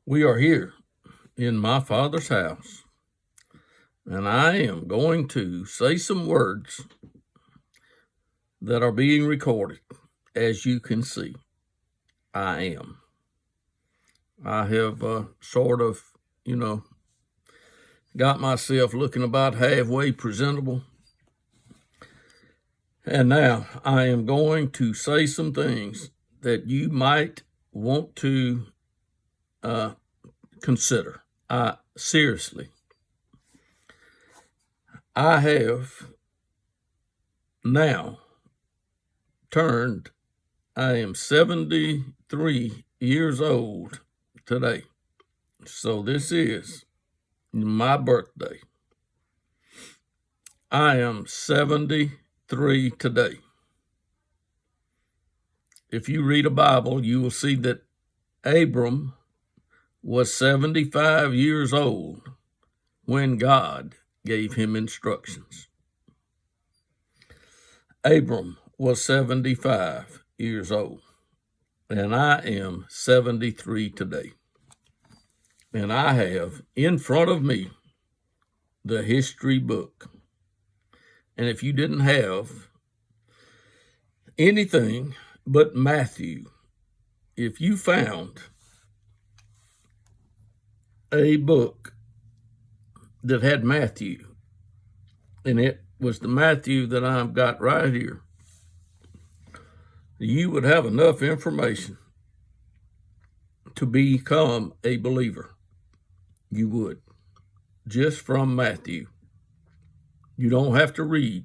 We are here in my Father's house, and I am going to say some words that are being recorded. As you can see, I have sort of, got myself looking about halfway presentable. And now I am going to say some things that you might want to consider. Seriously, I have now I am 73 years old today. So this is my birthday. I am 73 today. If you read a Bible, you will see that Abram was 75 years old when God gave him instructions. Abram was 75 years old, and I am 73 today. And I have in front of me the history book. And if you didn't have anything but Matthew, if you found a book that had Matthew, and it was the Matthew that I've got right here, you would have enough information to become a believer. You would, just from Matthew. You don't have to read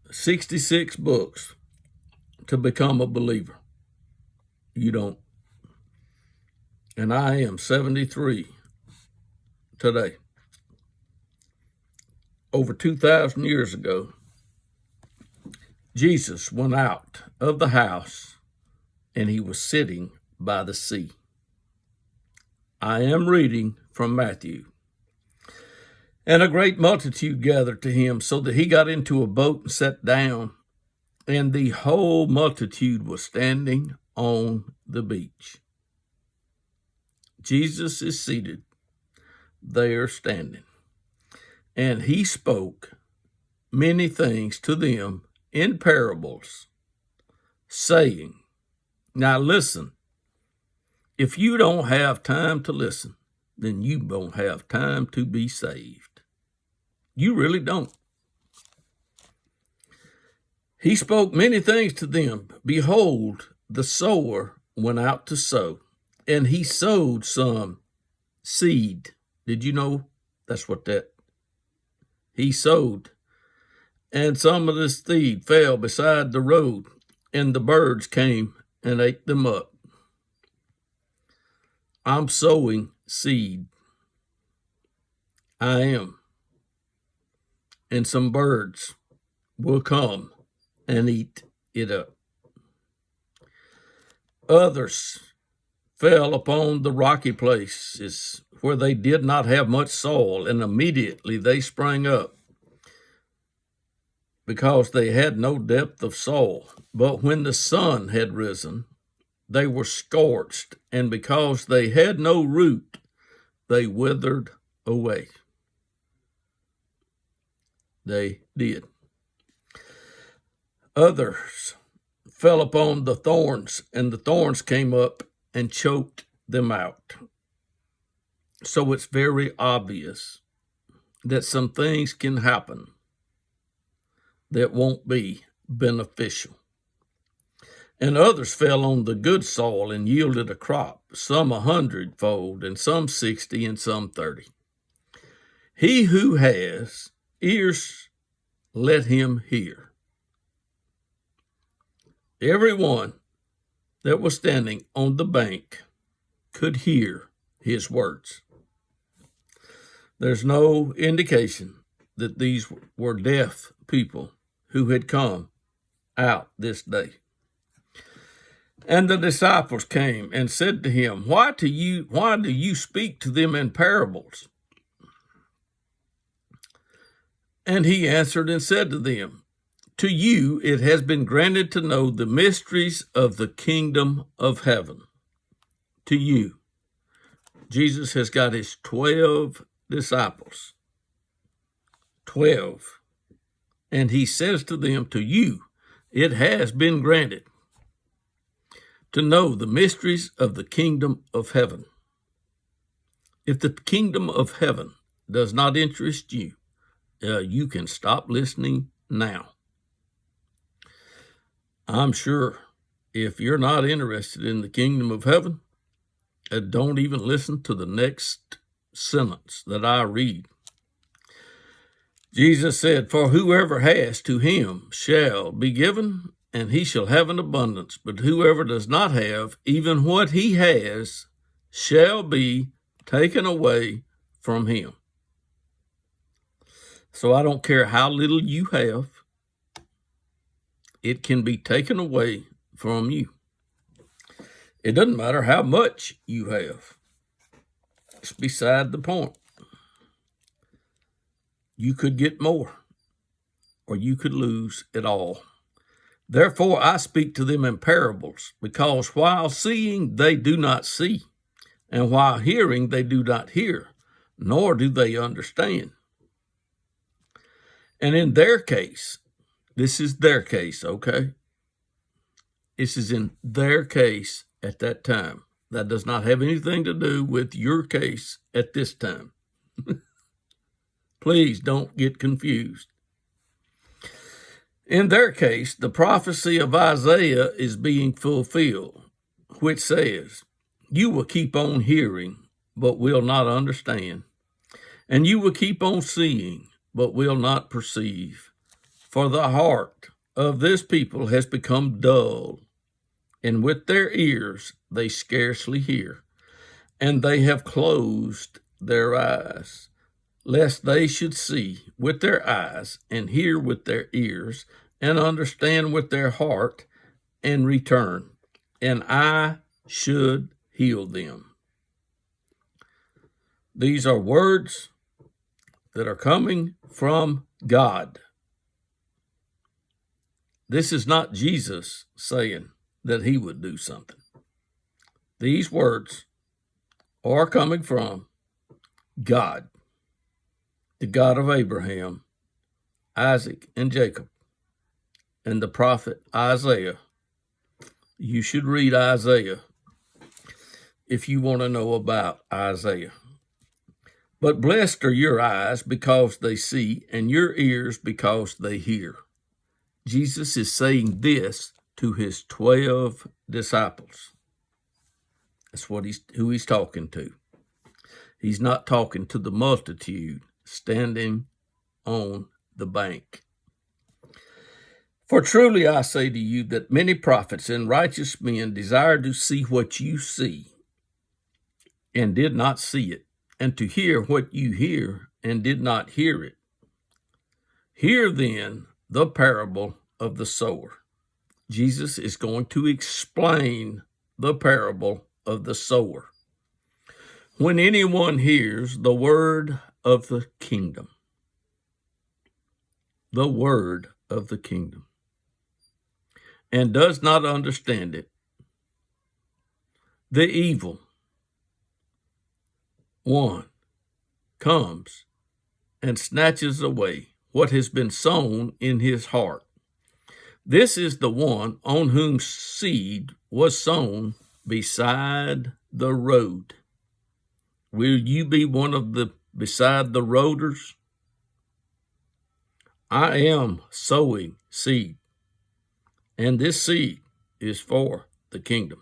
66 books to become a believer. You don't. And I am 73 today. Over 2,000 years ago, Jesus went out of the house and he was sitting by the sea. I am reading from Matthew. And a great multitude gathered to him, so that he got into a boat and sat down, and the whole multitude was standing on the beach. Jesus is seated, they are standing. And he spoke many things to them in parables, saying, now listen, if you don't have time to listen, then you don't have time to be saved. You really don't. He spoke many things to them. Behold, the sower went out to sow, and he sowed some seed. Did you know that's what he sowed? And some of this seed fell beside the road, and the birds came and ate them up. I'm sowing seed. I am. And some birds will come and eat it up. Others fell upon the rocky places where they did not have much soil, and immediately they sprang up because they had no depth of soil. But when the sun had risen, they were scorched, and because they had no root, they withered away. They did. Others fell upon the thorns, and the thorns came up and choked them out. So it's very obvious that some things can happen that won't be beneficial. And others fell on the good soil and yielded a crop, some 100-fold, and some 60, and some 30. He who has ears, let him hear. Everyone that was standing on the bank could hear his words. There's no indication that these were deaf people who had come out this day. And the disciples came and said to him, Why do you speak to them in parables? And he answered and said to them, To you it has been granted to know the mysteries of the kingdom of heaven. To you. Jesus has got his 12 disciples. 12. And he says to them, to you, it has been granted to know the mysteries of the kingdom of heaven. If the kingdom of heaven does not interest you, you can stop listening now. I'm sure if you're not interested in the kingdom of heaven, don't even listen to the next sentence that I read. Jesus said, for whoever has, to him shall be given, and he shall have an abundance. But whoever does not have, even what he has, shall be taken away from him. So I don't care how little you have, it can be taken away from you. It doesn't matter how much you have. It's beside the point. You could get more, or you could lose it all. Therefore I speak to them in parables, because while seeing they do not see, and while hearing they do not hear, nor do they understand. And in their case, this is their case, okay? This is in their case at that time. That does not have anything to do with your case at this time. Please don't get confused. In their case, the prophecy of Isaiah is being fulfilled, which says, you will keep on hearing, but will not understand. And you will keep on seeing, but will not perceive. For the heart of this people has become dull, and with their ears they scarcely hear, and they have closed their eyes, lest they should see with their eyes, and hear with their ears, and understand with their heart, and return, and I should heal them. These are words that are coming from God. This is not Jesus saying that he would do something. These words are coming from God, the God of Abraham, Isaac, and Jacob, and the prophet Isaiah. You should read Isaiah if you want to know about Isaiah. But blessed are your eyes because they see, and your ears because they hear. Jesus is saying this to his 12 disciples. That's who he's talking to. He's not talking to the multitude standing on the bank. For truly I say to you that many prophets and righteous men desired to see what you see and did not see it, and to hear what you hear and did not hear it. Hear then the parable of the sower. Jesus is going to explain the parable of the sower. When anyone hears the word of the kingdom, and does not understand it, the evil one comes and snatches away what has been sown in his heart. This is the one on whom seed was sown beside the road. Will you be one of the beside the roaders? I am sowing seed, and this seed is for the kingdom.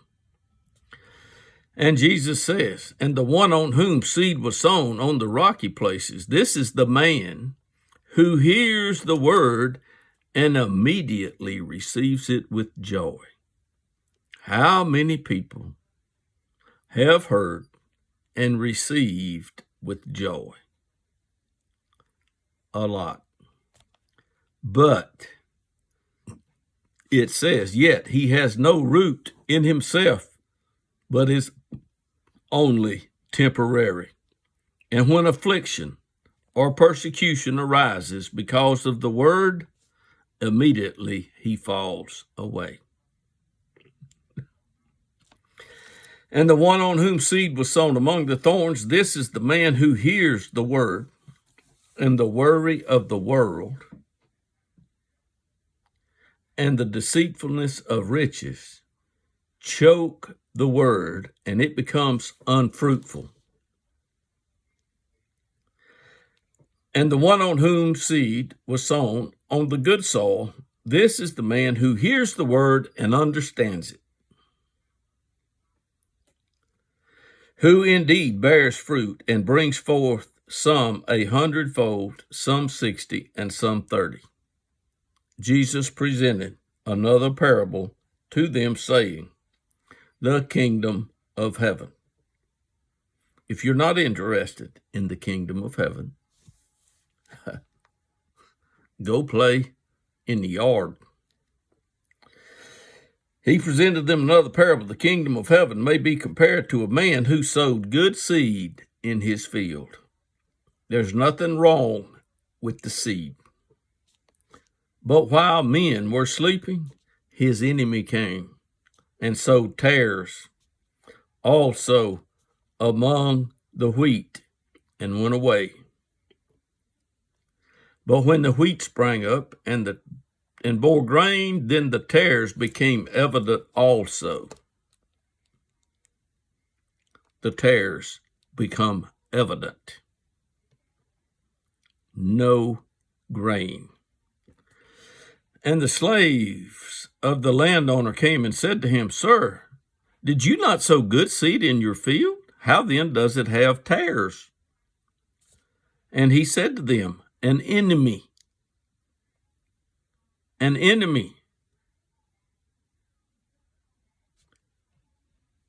And Jesus says, and the one on whom seed was sown on the rocky places, this is the man who hears the word and immediately receives it with joy. How many people have heard and received with joy? A lot. But it says, yet he has no root in himself, but is only temporary. And when affliction or persecution arises because of the word, immediately he falls away. And the one on whom seed was sown among the thorns, this is the man who hears the word, and the worry of the world and the deceitfulness of riches choke the word, and it becomes unfruitful. And the one on whom seed was sown on the good soil, this is the man who hears the word and understands it, who indeed bears fruit and brings forth some 100-fold, some 60, and some 30. Jesus presented another parable to them, saying, the kingdom of heaven. If you're not interested in the kingdom of heaven, go play in the yard. He presented them another parable. The kingdom of heaven may be compared to a man who sowed good seed in his field. There's nothing wrong with the seed. But while men were sleeping, his enemy came and sowed tares also among the wheat and went away. But when the wheat sprang up and bore grain, then the tares became evident also. The tares become evident. No grain. And the slaves of the landowner came and said to him, Sir, did you not sow good seed in your field? How then does it have tares? And he said to them, An enemy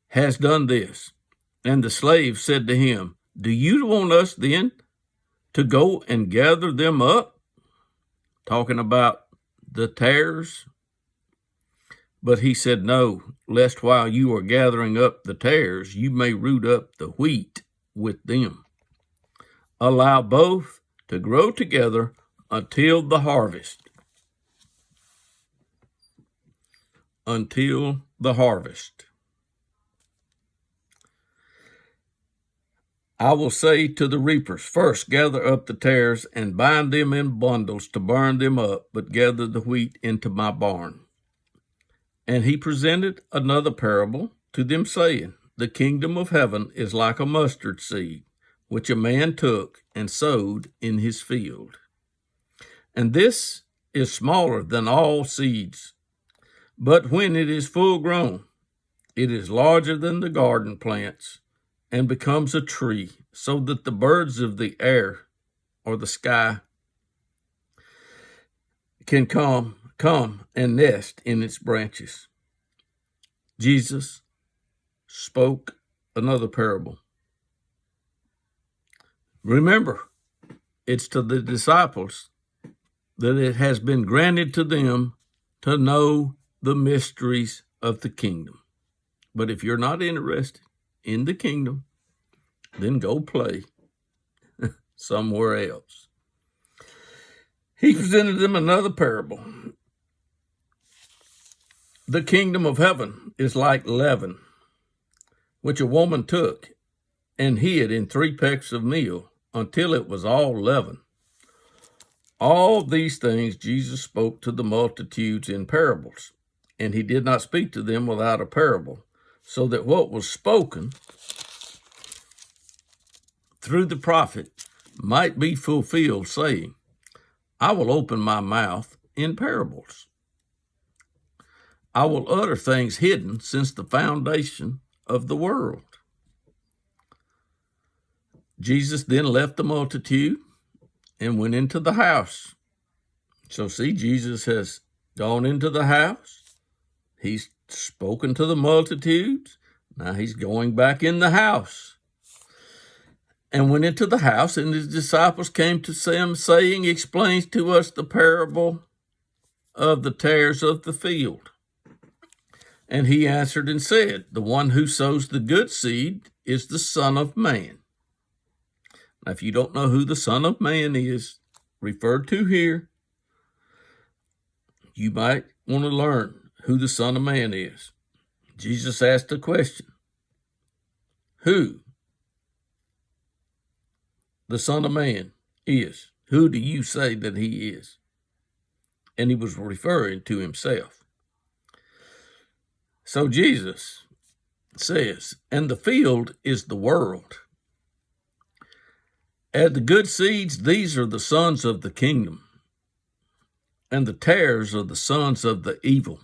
has done this. And the slave said to him, Do you want us then to go and gather them up? Talking about the tares. But he said, No, lest while you are gathering up the tares, you may root up the wheat with them. Allow both to grow together until the harvest. Until the harvest. I will say to the reapers, First gather up the tares and bind them in bundles to burn them up, but gather the wheat into my barn. And he presented another parable to them, saying, The kingdom of heaven is like a mustard seed, which a man took and sowed in his field. And this is smaller than all seeds, but when it is full grown, it is larger than the garden plants and becomes a tree, so that the birds of the air or the sky can come and nest in its branches. Jesus spoke another parable. Remember, it's to the disciples that it has been granted to them to know the mysteries of the kingdom. But if you're not interested in the kingdom, then go play somewhere else. He presented them another parable. The kingdom of heaven is like leaven, which a woman took and hid in 3 pecks of meal until it was all leavened. All these things Jesus spoke to the multitudes in parables, and he did not speak to them without a parable, so that what was spoken through the prophet might be fulfilled, saying, I will open my mouth in parables. I will utter things hidden since the foundation of the world. Jesus then left the multitude and went into the house. So see, Jesus has gone into the house. He's spoken to the multitudes. Now he's going back in the house. And went into the house, and his disciples came to him, saying, Explains to us the parable of the tares of the field. And he answered and said, The one who sows the good seed is the Son of Man. Now, if you don't know who the Son of Man is referred to here, you might want to learn who the Son of Man is. Jesus asked a question. who the Son of Man is. Who do you say that he is? And he was referring to himself. So Jesus says, and the field is the world. And the good seeds, these are the sons of the kingdom. And the tares are the sons of the evil.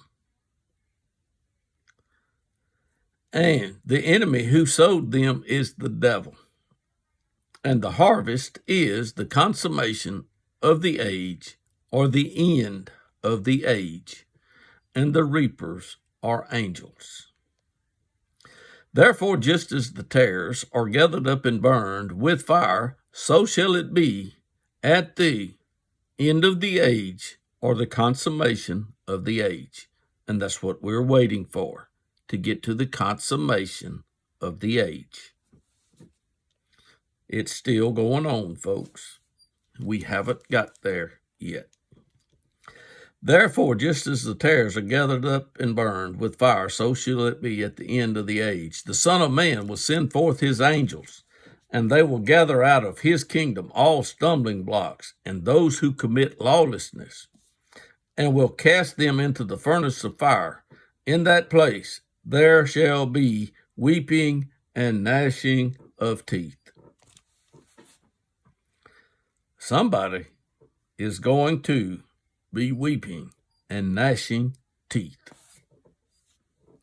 And the enemy who sowed them is the devil. And the harvest is the consummation of the age, or the end of the age. And the reapers are angels. Therefore, just as the tares are gathered up and burned with fire, so shall it be at the end of the age, or the consummation of the age. And that's what we're waiting for, to get to the consummation of the age. It's still going on, folks. We haven't got there yet. Therefore, just as the tares are gathered up and burned with fire, so shall it be at the end of the age. The Son of Man will send forth his angels, and they will gather out of his kingdom all stumbling blocks and those who commit lawlessness, and will cast them into the furnace of fire. In that place there shall be weeping and gnashing of teeth. Somebody is going to be weeping and gnashing teeth.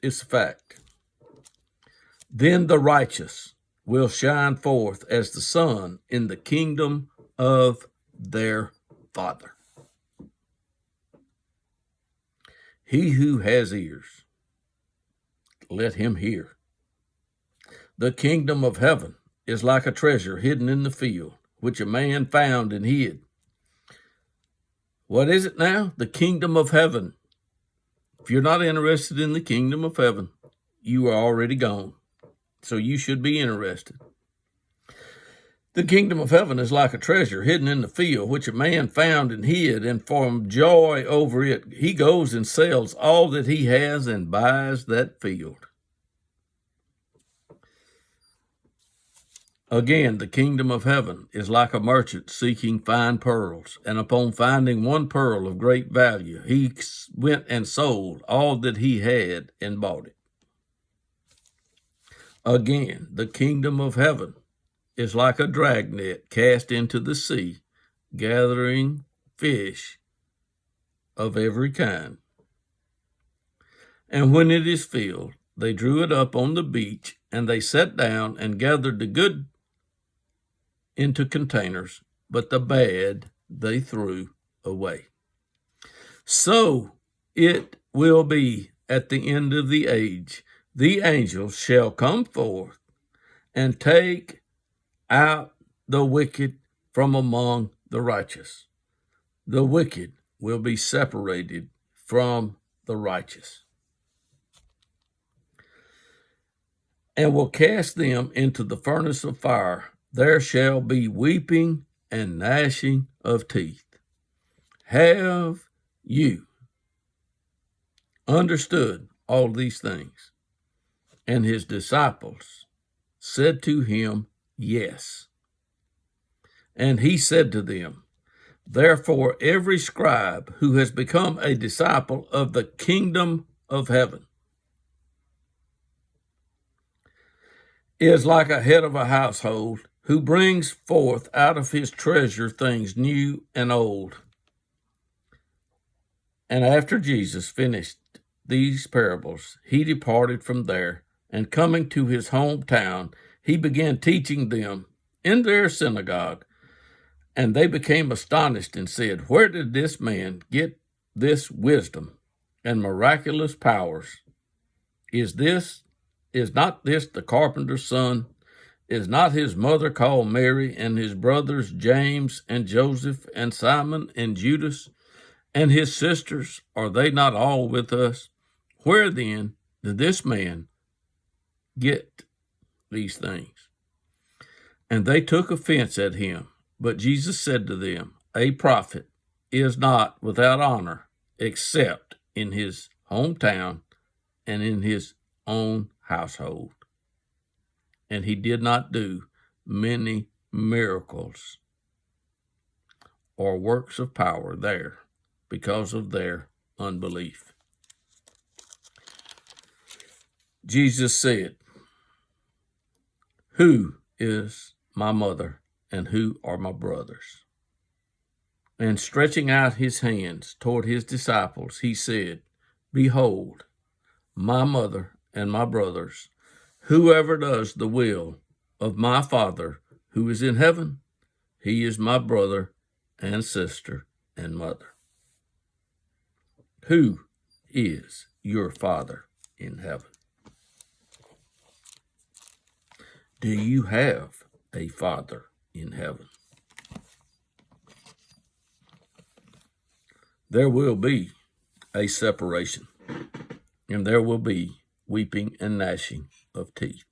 It's a fact. Then the righteous will shine forth as the sun in the kingdom of their Father. He who has ears, let him hear. The kingdom of heaven is like a treasure hidden in the field, which a man found and hid. What is it now? The kingdom of heaven. If you're not interested in the kingdom of heaven, you are already gone. So you should be interested. The kingdom of heaven is like a treasure hidden in the field, which a man found and hid, and from joy over it, he goes and sells all that he has and buys that field. Again, the kingdom of heaven is like a merchant seeking fine pearls, and upon finding one pearl of great value, he went and sold all that he had and bought it. Again, the kingdom of heaven is like a dragnet cast into the sea, gathering fish of every kind. And when it is filled, they drew it up on the beach, and they sat down and gathered the good into containers, but the bad they threw away. So it will be at the end of the age. The angels shall come forth and take out the wicked from among the righteous. The wicked will be separated from the righteous, and will cast them into the furnace of fire. There shall be weeping and gnashing of teeth. Have you understood all these things? And his disciples said to him, Yes. And he said to them, Therefore every scribe who has become a disciple of the kingdom of heaven is like a head of a household who brings forth out of his treasure things new and old. And after Jesus finished these parables, he departed from there, and coming to his hometown, he began teaching them in their synagogue. And they became astonished and said, Where did this man get this wisdom and miraculous powers? Is not this the carpenter's son? Is not his mother called Mary, and his brothers James and Joseph and Simon and Judas, and his sisters, are they not all with us? Where then did this man get these things? And they took offense at him. But Jesus said to them, A prophet is not without honor except in his hometown and in his own household. and he did not do many miracles or works of power there because of their unbelief. Jesus said, "Who is my mother and who are my brothers?" And stretching out his hands toward his disciples, he said, "Behold, my mother and my brothers. Whoever does the will of my Father who is in heaven, he is my brother and sister and mother." Who is your Father in heaven? Do you have a Father in heaven? There will be a separation, and there will be weeping and gnashing of teeth.